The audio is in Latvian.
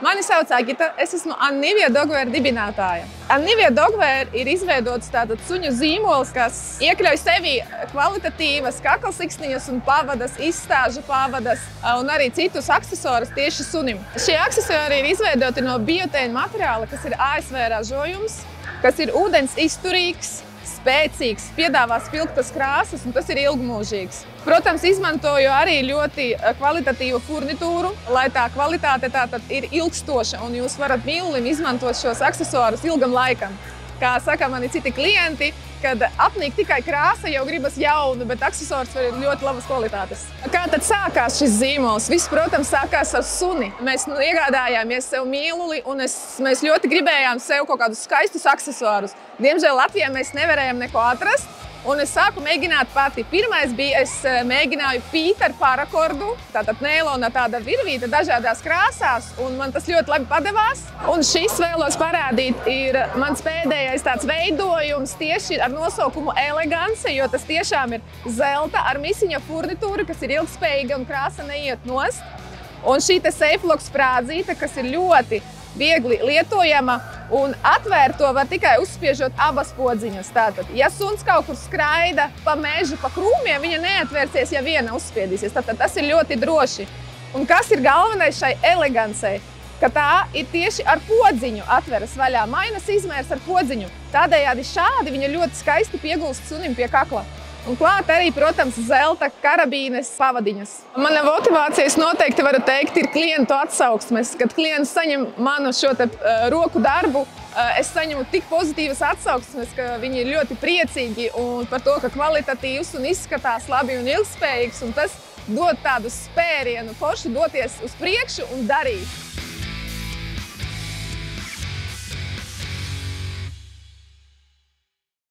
Mani sauc Agita, es esmu Annivia Dogwear dibinātāja. Annivia Dogwear ir izveidots tātad suņu zīmols, kas iekļauj sevī kvalitatīvas kaklasiksniņas un pavadas, izstāžu pavadas un arī citus aksesuārus tieši sunim. Šie aksesuāri ir izveidoti no biotēna materiāla, kas ir ASV ražojums, kas ir ūdens izturīgs, spēcīgs, piedāvā spilgtas krāsas un tas ir ilgmūžīgs. Protams, izmantoju arī ļoti kvalitatīvu furnitūru, lai tā kvalitāte tātad ir ilgstoša un jūs varat mīlulim izmantot šos aksesuārus ilgam laikam. Kā saka mani citi klienti, kad apnīk tikai krāsa, jau gribas jaunu, bet aksesuārs var ir ļoti labas kvalitātes. Kā tad sākās šis zīmols? Viss, protams, sākās ar suni. Mēs iegādājāmies sev mīluli un mēs ļoti gribējām sev kaut kādus skaistus aksesuārus. Diemžēl Latvijā mēs nevarējām neko atrast. Un es sāku mēģināt pati. Pirmais bija, es mēģināju Pīteru parakordu, tātad neilona tāda virvīte dažādās krāsās, un man tas ļoti labi padevās. Un šis vēlos parādīt ir mans pēdējais tāds veidojums tieši ar nosaukumu Elegance, jo tas tiešām ir zelta ar misiņa furnitūru, kas ir ilgspējīga un krāsa neiet nost. Un šī te Safelock sprādzīte, kas ir ļoti viegli lietojama un atvērt to var tikai uzspiežot abas podziņas. Tātad, ja suns kaut kur skraida pa mežu, pa krūmiem, viņa neatvērsies, ja viena uzspiedīsies. Tātad tas ir ļoti droši. Un kas ir galvenais šai elegancei? Ka tā ir tieši ar podziņu atveras vaļā, mainas izmērs ar podziņu. Tādējādi šādi viņa ļoti skaisti piegulst sunim pie kakla. Un klāt arī, protams, zelta karabīnes pavadiņas. Mana motivācijas noteikti varu teikt ir klientu atsauksmes. Kad klients saņem manu šo te roku darbu, es saņemu tik pozitīvas atsauksmes, ka viņi ir ļoti priecīgi un par to, ka kvalitatīvs un izskatās labi un ilgspējīgs. Un tas dod tādu spērienu forši doties uz priekšu un darīt.